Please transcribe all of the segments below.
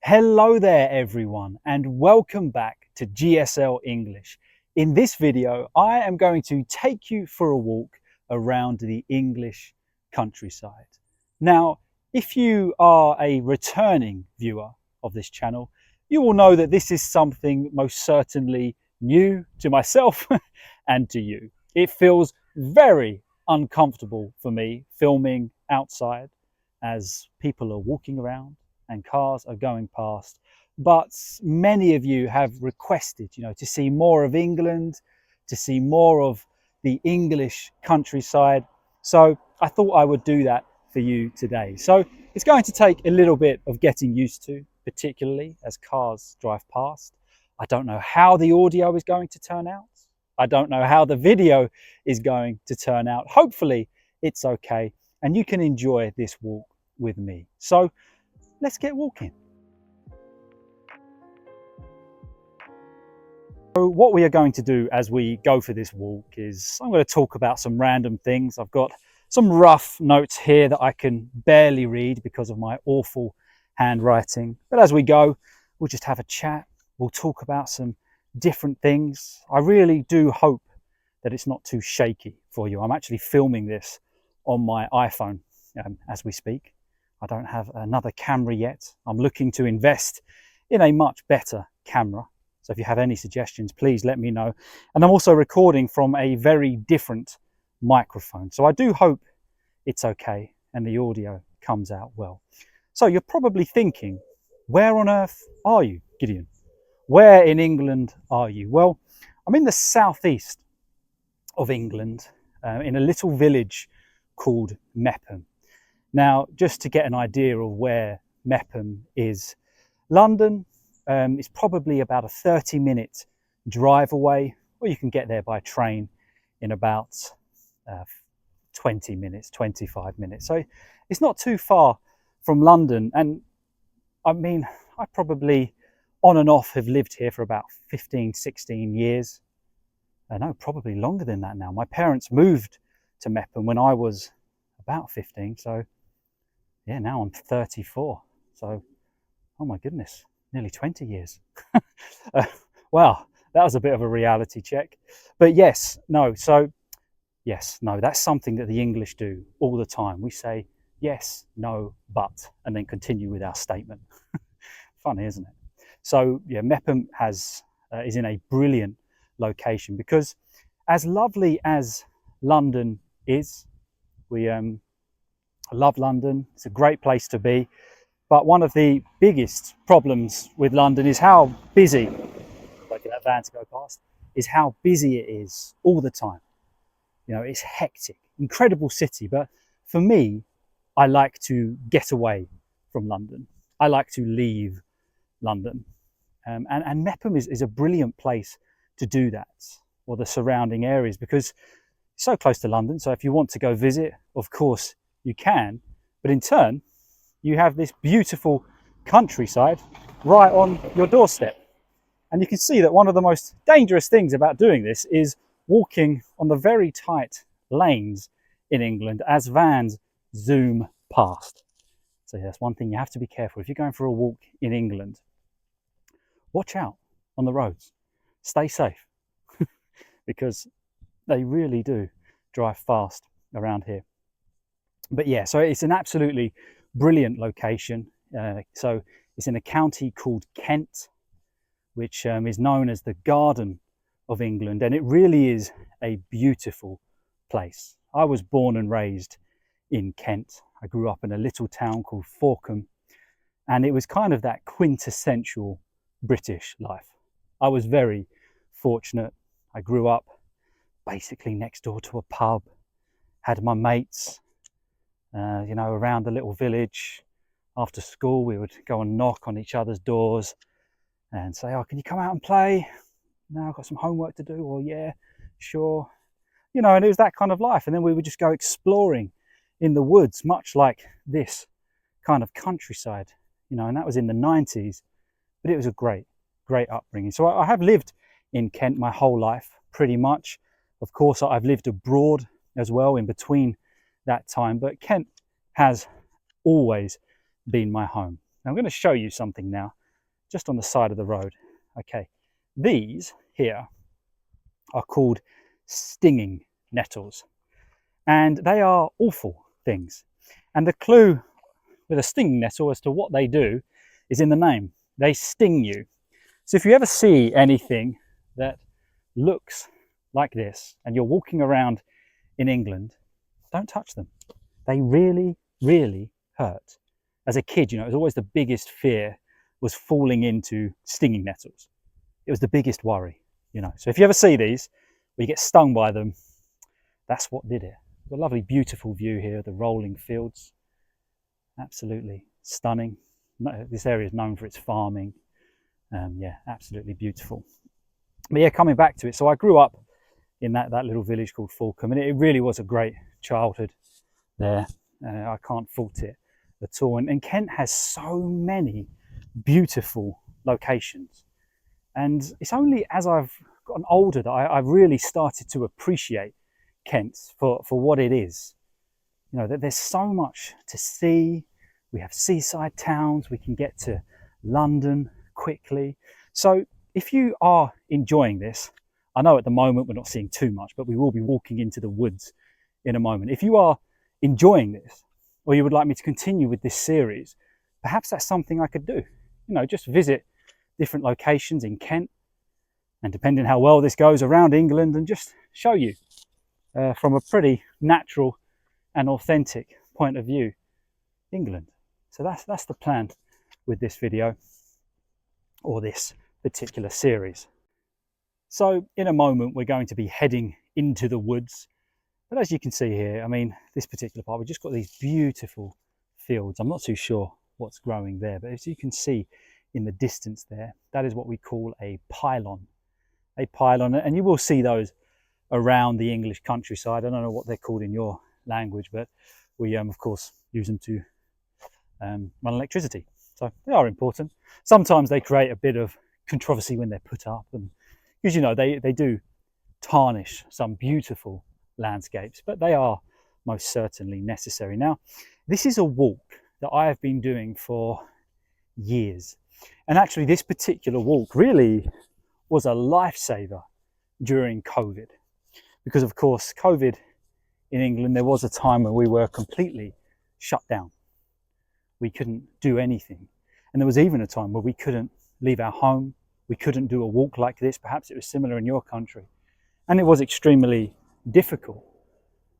Hello there everyone and welcome back to GSL English. In this video I am going to take you for a walk around the English countryside. Now if you are a returning viewer of this channel, you will know that this is something most certainly new to myself and to you. It feels very uncomfortable for me filming outside as people are walking around and cars are going past, but many of you have requested, to see more of England, to see more of the English countryside. So I thought I would do that for you today. So it's going to take a little bit of getting used to, particularly as cars drive past. I don't know how the audio is going to turn out. I don't know how the video is going to turn out. Hopefully it's okay and you can enjoy this walk with me. So let's get walking. So what we are going to do as we go for this walk is I'm going to talk about some random things. I've got some rough notes here that I can barely read because of my awful handwriting. But as we go, we'll just have a chat. We'll talk about some different things. I really do hope that it's not too shaky for you. I'm actually filming this on my iPhone as we speak. I don't have another camera yet. I'm looking to invest in a much better camera. So if you have any suggestions, please let me know. And I'm also recording from a very different microphone. So I do hope it's okay and the audio comes out well. So you're probably thinking, where on earth are you, Gideon? Where in England are you? Well, I'm in the southeast of England, in a little village called Mepham. Now, just to get an idea of where Mepham is, London is probably about a 30-minute drive away, or you can get there by train in about 20 minutes, 25 minutes. So it's not too far from London. And I mean, I probably on and off have lived here for about 15, 16 years. No, probably longer than that now. My parents moved to Mepham when I was about 15. So yeah, now I'm 34. So, oh my goodness, nearly 20 years. Wow, that was a bit of a reality check. But yes, no, that's something that the English do all the time. We say yes, no, but, and then continue with our statement. Funny, isn't it? So yeah, Mepham is in a brilliant location because as lovely as London is, I love London. It's a great place to be. But one of the biggest problems with London is how busy, like that van to go past, is how busy it is all the time. It's hectic, incredible city. But for me, I like to get away from London. I like to leave London. And Mepham is a brilliant place to do that, or the surrounding areas, because it's so close to London. So if you want to go visit, of course, you can, but in turn, you have this beautiful countryside right on your doorstep. And you can see that one of the most dangerous things about doing this is walking on the very tight lanes in England as vans zoom past. So that's one thing you have to be careful. If you're going for a walk in England, watch out on the roads. Stay safe because they really do drive fast around here. But yeah, so it's an absolutely brilliant location. So it's in a county called Kent, which is known as the Garden of England. And it really is a beautiful place. I was born and raised in Kent. I grew up in a little town called Forkham. And it was kind of that quintessential British life. I was very fortunate. I grew up basically next door to a pub, had my mates, around the little village. After school, we would go and knock on each other's doors and say, oh, can you come out and play? No, I've got some homework to do. Or yeah, sure. And it was that kind of life. And then we would just go exploring in the woods, much like this kind of countryside, and that was in the 90s. But it was a great upbringing. So I have lived in Kent my whole life, pretty much. Of course, I've lived abroad as well in between that time, but Kent has always been my home. Now I'm going to show you something now, just on the side of the road. Okay, these here are called stinging nettles, and they are awful things. And the clue with a stinging nettle as to what they do is in the name. They sting you. So if you ever see anything that looks like this and you're walking around in England, don't touch them. They really, really hurt. As a kid, you know, it was always the biggest fear was falling into stinging nettles. It was the biggest worry, you know. So if you ever see these, or you get stung by them, that's what did it. A lovely, beautiful view here, the rolling fields. Absolutely stunning. This area is known for its farming. Yeah, absolutely beautiful. But yeah, coming back to it, so I grew up in that little village called Fulham, and it really was a great childhood there. I can't fault it at all. And Kent has so many beautiful locations. And it's only as I've gotten older that I've really started to appreciate Kent for what it is. You know, that there's so much to see. We have seaside towns. We can get to London quickly. So if you are enjoying this, I know at the moment we're not seeing too much, but we will be walking into the woods in a moment. If you are enjoying this, or you would like me to continue with this series, perhaps that's something I could do. You know, just visit different locations in Kent, and depending how well this goes, around England, and just show you from a pretty natural and authentic point of view England. So that's the plan with this video, or this particular series. So in a moment we're going to be heading into the woods, but as you can see here, I mean, this particular part, we've just got these beautiful fields. I'm not too sure what's growing there, but as you can see in the distance there, that is what we call a pylon. A pylon, and you will see those around the English countryside. I don't know what they're called in your language, but we of course use them to run electricity. So they are important. Sometimes they create a bit of controversy when they're put up, and because, you know, they do tarnish some beautiful landscapes, but they are most certainly necessary. Now, this is a walk that I have been doing for years, and actually this particular walk really was a lifesaver during COVID, because of course COVID in England, there was a time when we were completely shut down. We couldn't do anything, and there was even a time where we couldn't leave our home. We couldn't do a walk like this. Perhaps it was similar in your country, and it was extremely difficult.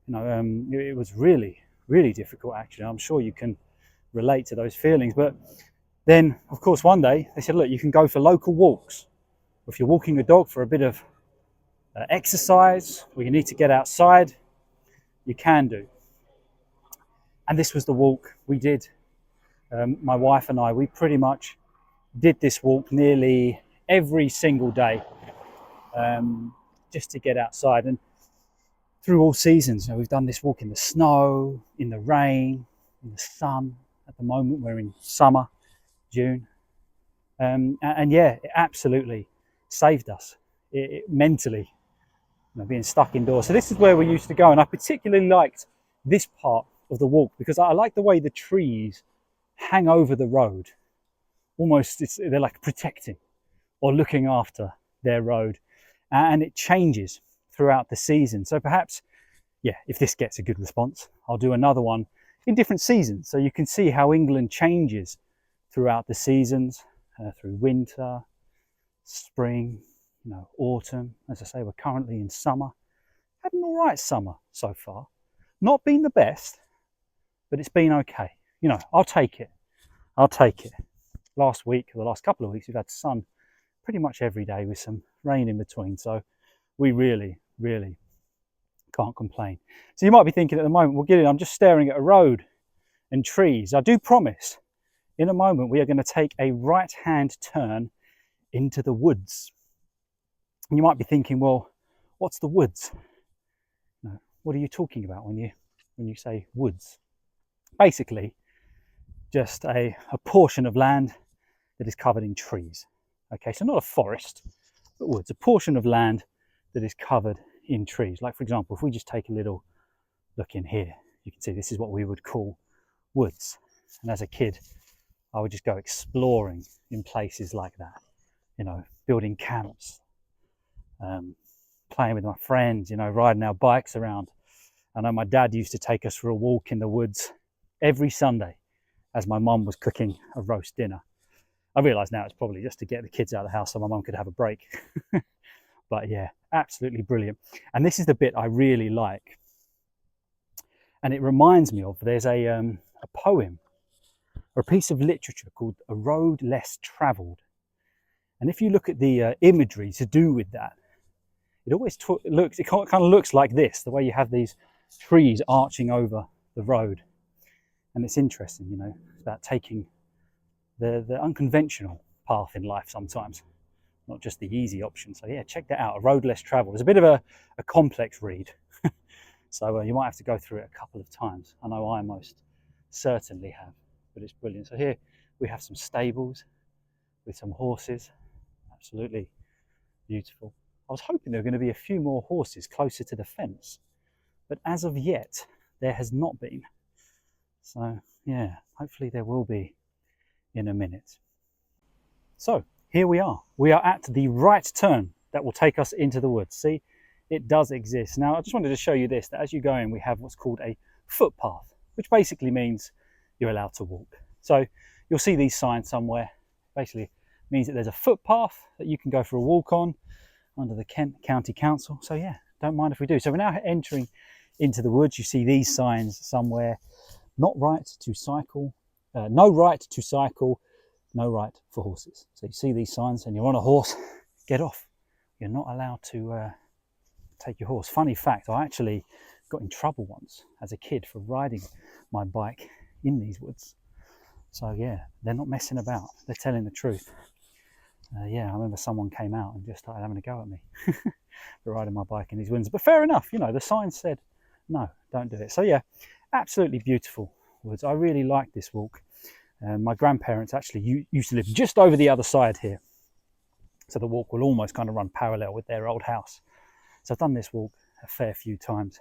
You know, it was really, really difficult, actually. I'm sure you can relate to those feelings. But then, of course, one day they said, look, you can go for local walks. If you're walking a dog for a bit of exercise, or you need to get outside, you can do. And this was the walk we did. My wife and I, we pretty much did this walk nearly every single day, just to get outside. And through all seasons, you know, we've done this walk in the snow, in the rain, in the sun. At the moment we're in summer, June, and yeah, it absolutely saved us it mentally, you know, being stuck indoors. So this is where we used to go, and I particularly liked this part of the walk because I like the way the trees hang over the road. Almost they're like protecting or looking after their road, and it changes throughout the season. So perhaps, yeah, if this gets a good response, I'll do another one in different seasons, so you can see how England changes throughout the seasons, through winter, spring, you know, autumn. As I say, we're currently in summer. Had an all right summer so far. Not been the best, but it's been okay. You know, I'll take it. I'll take it. Last week, or the last couple of weeks, we've had sun pretty much every day with some rain in between. So we really, really can't complain. So you might be thinking at the moment, well, Gideon, I'm just staring at a road and trees. I do promise in a moment we are going to take a right-hand turn into the woods. And you might be thinking, well, what's the woods? No, what are you talking about when you say woods? Basically, just a portion of land that is covered in trees. Okay, so not a forest, but woods, a portion of land that is covered in trees. Like, for example, if we just take a little look in here, you can see this is what we would call woods. And as a kid, I would just go exploring in places like that, you know, building camps, playing with my friends, you know, riding our bikes around. I know my dad used to take us for a walk in the woods every Sunday as my mum was cooking a roast dinner. I realise now it's probably just to get the kids out of the house so my mum could have a break. But yeah, absolutely brilliant. And this is the bit I really like. And it reminds me of, there's a poem or a piece of literature called A Road Less Travelled. And if you look at the imagery to do with that, it always looks, it kind of looks like this, the way you have these trees arching over the road. And it's interesting, you know, it's about taking the unconventional path in life sometimes, not just the easy option. So yeah, check that out, A Road Less Travelled. It's a bit of a complex read. So you might have to go through it a couple of times. I know I most certainly have, but it's brilliant. So here we have some stables with some horses, absolutely beautiful. I was hoping there were going to be a few more horses closer to the fence, but as of yet, there has not been. So yeah, hopefully there will be in a minute. So here we are. We are at the right turn that will take us into the woods. See, it does exist. Now, I just wanted to show you this, that as you go in, we have what's called a footpath, which basically means you're allowed to walk. So you'll see these signs somewhere. Basically means that there's a footpath that you can go for a walk on under the Kent County Council. So yeah, don't mind if we do. So we're now entering into the woods. You see these signs somewhere: not right to cycle, no right to cycle, no right for horses. So you see these signs and you're on a horse, get off. You're not allowed to take your horse. Funny fact, I actually got in trouble once as a kid for riding my bike in these woods. So yeah, they're not messing about. They're telling the truth. Yeah, I remember someone came out and just started having a go at me for riding my bike in these woods. But fair enough, you know, the sign said, no, don't do it. So yeah, absolutely beautiful woods. I really like this walk. My grandparents actually used to live just over the other side here. So the walk will almost kind of run parallel with their old house. So I've done this walk a fair few times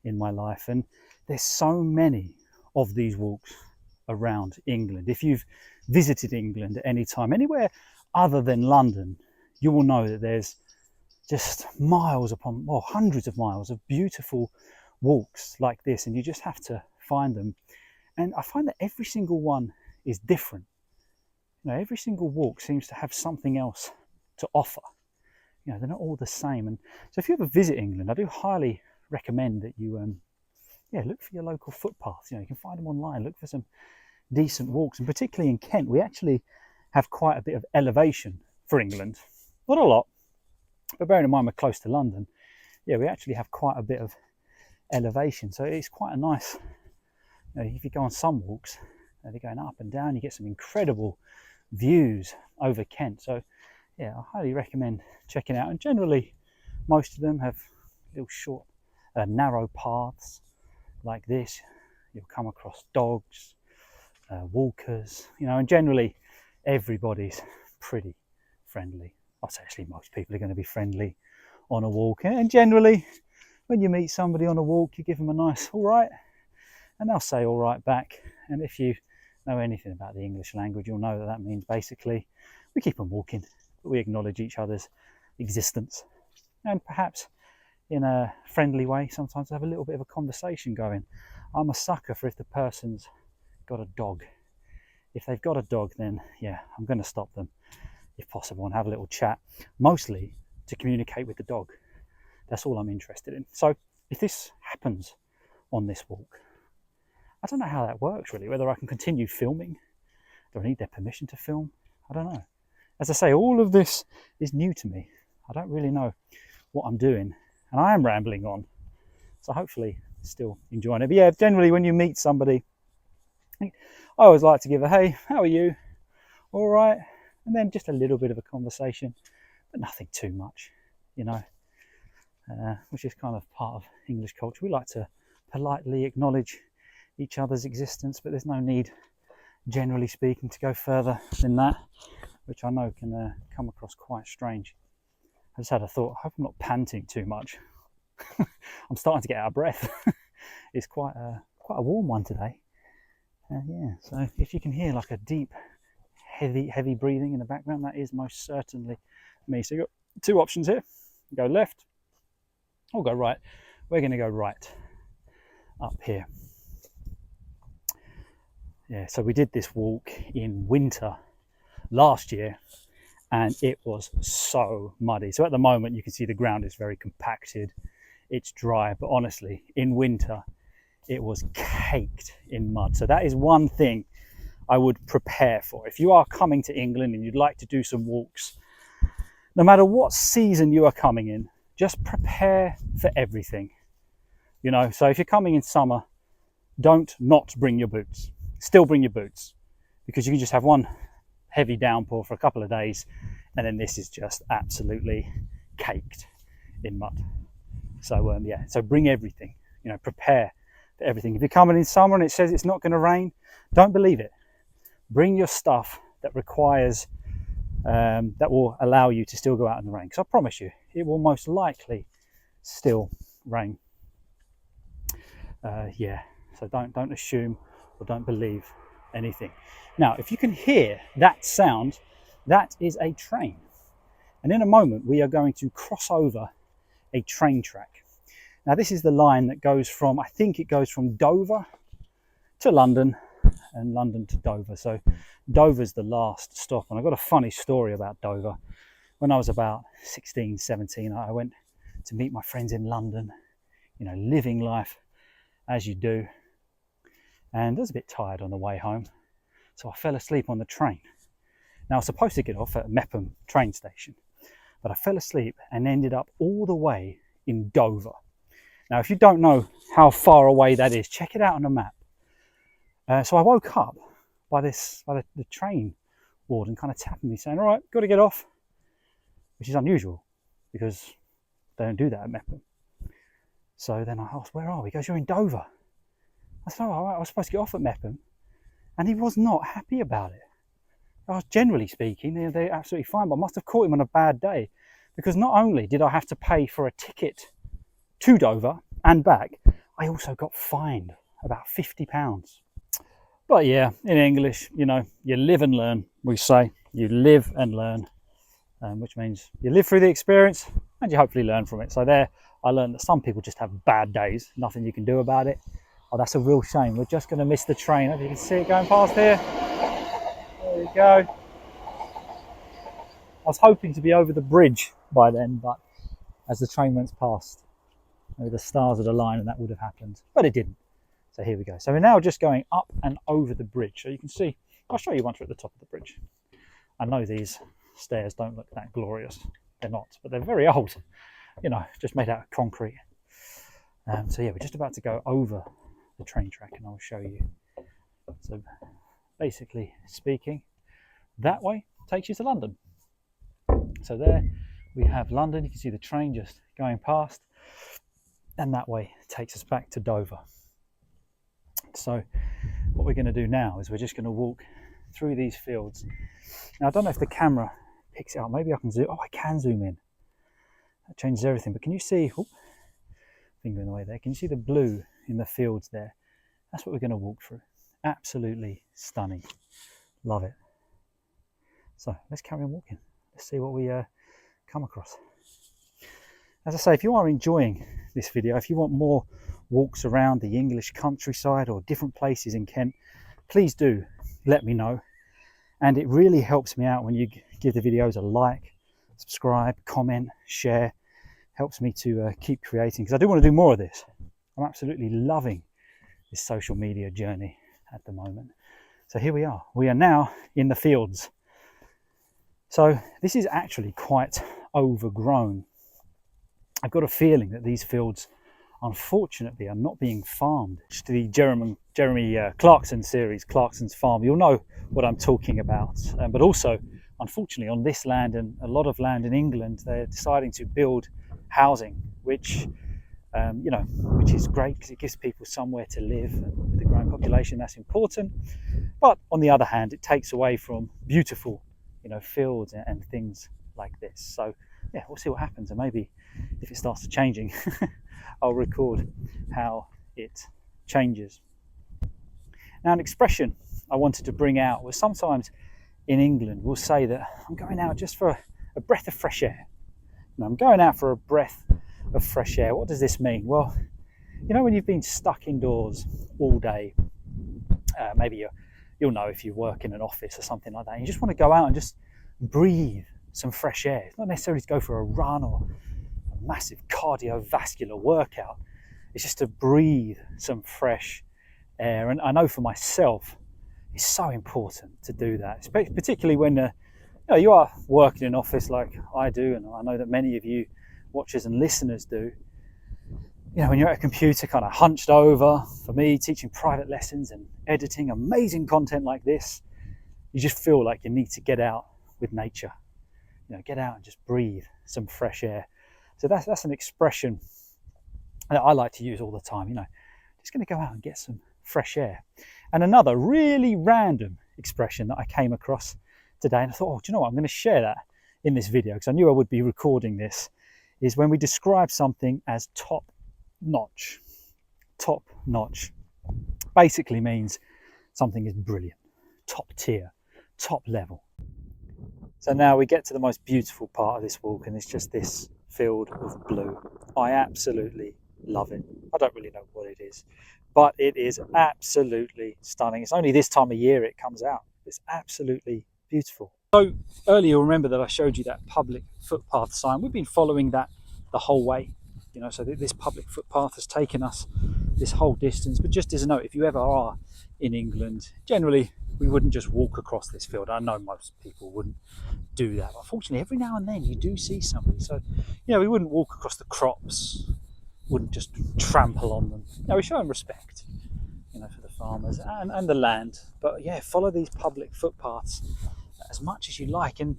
in my life, and there's so many of these walks around England. If you've visited England at any time, anywhere other than London, you will know that there's just miles upon, well, hundreds of miles of beautiful walks like this, and you just have to find them. And I find that every single one is different. You know, every single walk seems to have something else to offer. You know, they're not all the same. And so if you ever visit England, I do highly recommend that you look for your local footpaths. You know, you can find them online, look for some decent walks. And particularly in Kent, we actually have quite a bit of elevation for England. Not a lot, but bearing in mind we're close to London, yeah, we actually have quite a bit of elevation. So it's quite a nice, you know, if you go on some walks, they're going up and down, you get some incredible views over Kent. So yeah, I highly recommend checking out. And generally, most of them have little short, narrow paths like this. You'll come across dogs, walkers, you know, and generally everybody's pretty friendly. I'd say actually most people are going to be friendly on a walk. And generally, when you meet somebody on a walk, you give them a nice all right, and they'll say all right back. And if you know anything about the English language, you'll know that that means basically we keep on walking, but we acknowledge each other's existence. And perhaps in a friendly way, sometimes have a little bit of a conversation going. I'm a sucker for if the person's got a dog. If they've got a dog, then yeah, I'm going to stop them if possible and have a little chat, mostly to communicate with the dog. That's all I'm interested in. So if this happens on this walk, I don't know how that works really, whether I can continue filming. Do I need their permission to film? I don't know. As I say, all of this is new to me. I don't really know what I'm doing, and I am rambling on. So hopefully still enjoying it. But yeah, generally when you meet somebody, I always like to give a, hey, how are you? All right. And then just a little bit of a conversation, but nothing too much, you know, which is kind of part of English culture. We like to politely acknowledge each other's existence, but there's no need, generally speaking, to go further than that, which I know can come across quite strange. I just had a thought, I hope I'm not panting too much. I'm starting to get out of breath. It's quite a warm one today. Yeah, so if you can hear like a deep, heavy breathing in the background, that is most certainly me. So you've got two options here: go left or go right. We're going to go right up here. Yeah, so we did this walk in winter last year and it was so muddy. So at the moment you can see the ground is very compacted, it's dry, but honestly in winter it was caked in mud. So that is one thing I would prepare for. If you are coming to England and you'd like to do some walks, no matter what season you are coming in, just prepare for everything. You know, so if you're coming in summer, don't not bring your boots. Still bring your boots, because you can just have one heavy downpour for a couple of days and then this is just absolutely caked in mud. So yeah, so bring everything, you know, prepare for everything. If you're coming in summer and it says it's not going to rain, don't believe it. Bring your stuff that requires that will allow you to still go out in the rain, because I promise you it will most likely still rain. Yeah, so don't assume or don't believe anything. Now, if you can hear that sound, that is a train. And in a moment, we are going to cross over a train track. Now, this is the line that goes from, I think it goes from Dover to London and London to Dover. So Dover's the last stop. And I've got a funny story about Dover. When I was about 16, 17, I went to meet my friends in London, you know, living life as you do. And I was a bit tired on the way home, so I fell asleep on the train. Now I was supposed to get off at Mepham train station, but I fell asleep and ended up all the way in Dover. Now, if you don't know how far away that is, check it out on a map. So I woke up by the train warden kind of tapping me saying, "All right, got to get off," which is unusual because they don't do that at Mepham. So then I asked, "Where are we?" He goes, "You're in Dover." I said, "Oh, I was supposed to get off at Mepham," and he was not happy about it. I was, generally speaking, they're absolutely fine, but I must have caught him on a bad day, because not only did I have to pay for a ticket to Dover and back, I also got fined about £50. But yeah, in English, you know, you live and learn, we say. You live and learn, which means you live through the experience and you hopefully learn from it. So there, I learned that some people just have bad days, nothing you can do about it. Oh, that's a real shame. We're just going to miss the train. If you can see it going past here. There we go. I was hoping to be over the bridge by then, but as the train went past, maybe the stars of the line and that would have happened, but it didn't. So here we go. So we're now just going up and over the bridge. So you can see, I'll show you once we're at the top of the bridge. I know these stairs don't look that glorious. They're not, but they're very old. You know, just made out of concrete. So yeah, we're just about to go over the train track and I'll show you. So basically speaking, that way takes you to London. So there we have London. You can see the train just going past, and that way takes us back to Dover. So what we're going to do now is we're just going to walk through these fields. Now, I don't know if the camera picks it up. Maybe I can zoom. Oh, I can zoom in. That changes everything. But can you see, finger in the way there, can you see the blue in the fields there? That's what we're going to walk through. Absolutely stunning. Love it. So let's carry on walking. Let's see what we come across. As I say, if you are enjoying this video, if you want more walks around the English countryside or different places in Kent, please do let me know. And it really helps me out when you give the videos a like, subscribe, comment, share. Helps me to keep creating, because I do want to do more of this. I'm absolutely loving this social media journey at the moment. So here we are. We are now in the fields. So this is actually quite overgrown. I've got a feeling that these fields, unfortunately, are not being farmed. To the Jeremy Clarkson series, Clarkson's Farm, you'll know what I'm talking about. But also, unfortunately, on this land and a lot of land in England, they're deciding to build housing, which which is great because it gives people somewhere to live. And with the growing population, that's important. But on the other hand, it takes away from beautiful, fields and things like this. So yeah, we'll see what happens, and maybe if it starts changing, I'll record how it changes. Now, an expression I wanted to bring out was sometimes in England we'll say that I'm going out just for a breath of fresh air. I'm going out for a breath of fresh air. What does this mean? Well, you know, when you've been stuck indoors all day, maybe you'll know if you work in an office or something like that, and you just want to go out and just breathe some fresh air. It's not necessarily to go for a run or a massive cardiovascular workout. It's just to breathe some fresh air. And I know for myself, it's so important to do that, particularly when you are working in an office like I do, and I know that many of you watchers and listeners do. You know, when you're at a computer kind of hunched over, for me, teaching private lessons and editing amazing content like this, you just feel like you need to get out with nature. You know, get out and just breathe some fresh air. So that's an expression that I like to use all the time, you know, just going to go out and get some fresh air. And another really random expression that I came across today, and I thought, oh, do you know what, I'm going to share that in this video because I knew I would be recording this, is when we describe something as top notch. Top notch basically means something is brilliant, top tier, top level. So now we get to the most beautiful part of this walk, and it's just this field of blue. I absolutely love it. I don't really know what it is, but it is absolutely stunning. It's only this time of year it comes out. It's absolutely beautiful. So earlier, remember that I showed you that public footpath sign. We've been following that the whole way, you know, so this public footpath has taken us this whole distance. But just as a note, if you ever are in England, generally we wouldn't just walk across this field. I know most people wouldn't do that, but fortunately every now and then you do see somebody. So, you know, we wouldn't walk across the crops, wouldn't just trample on them. You know, we show them respect, you know, for the farmers and the land. But yeah, follow these public footpaths as much as you like, and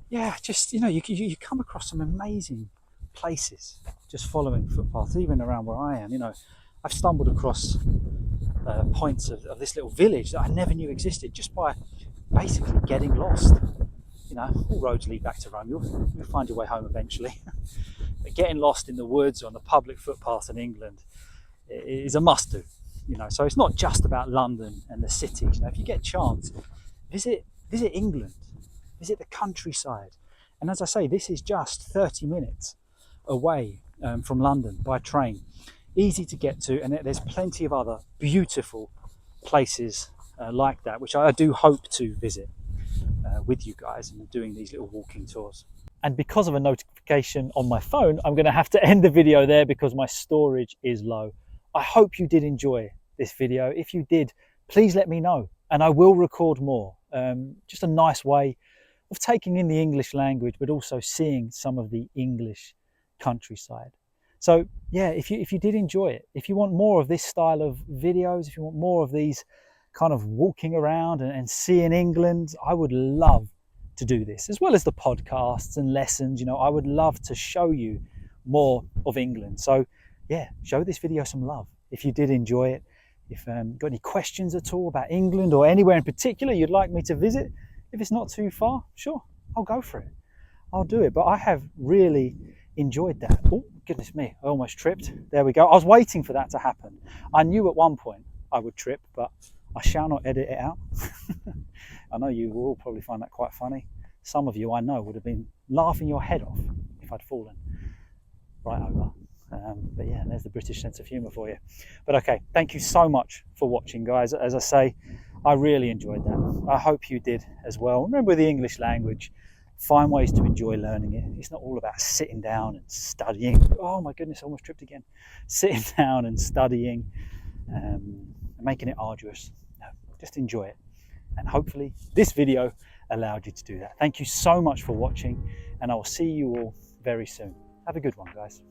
yeah, just, you know, you come across some amazing places just following footpaths. Even around where I am, you know, I've stumbled across points of this little village that I never knew existed just by basically getting lost. You know, all roads lead back to Rome. You'll find your way home eventually. But getting lost in the woods or on the public footpaths in England is a must-do. You know, so it's not just about London and the cities. You know, if you get a chance, visit England, visit the countryside. And as I say, this is just 30 minutes away from London by train. Easy to get to, and there's plenty of other beautiful places like that, which I do hope to visit with you guys and doing these little walking tours. And because of a notification on my phone, I'm going to have to end the video there because my storage is low. I hope you did enjoy this video. If you did, please let me know and I will record more. Just a nice way of taking in the English language, but also seeing some of the English countryside. So yeah, if you did enjoy it, if you want more of this style of videos, if you want more of these kind of walking around and seeing England, I would love to do this, as well as the podcasts and lessons. You know, I would love to show you more of England. So yeah, show this video some love if you did enjoy it. If got any questions at all about England or anywhere in particular you'd like me to visit, if it's not too far, sure, I'll go for it. I'll do it. But I have really enjoyed that. Oh, goodness me, I almost tripped. There we go. I was waiting for that to happen. I knew at one point I would trip, but I shall not edit it out. I know you will all probably find that quite funny. Some of you I know would have been laughing your head off if I'd fallen right over. But yeah, there's the British sense of humour for you. But okay, thank you so much for watching, guys. As I say, I really enjoyed that. I hope you did as well. Remember, the English language, find ways to enjoy learning it. It's not all about sitting down and studying. Oh my goodness, I almost tripped again. Sitting down and studying and making it arduous. No, just enjoy it. And hopefully this video allowed you to do that. Thank you so much for watching, and I will see you all very soon. Have a good one, guys.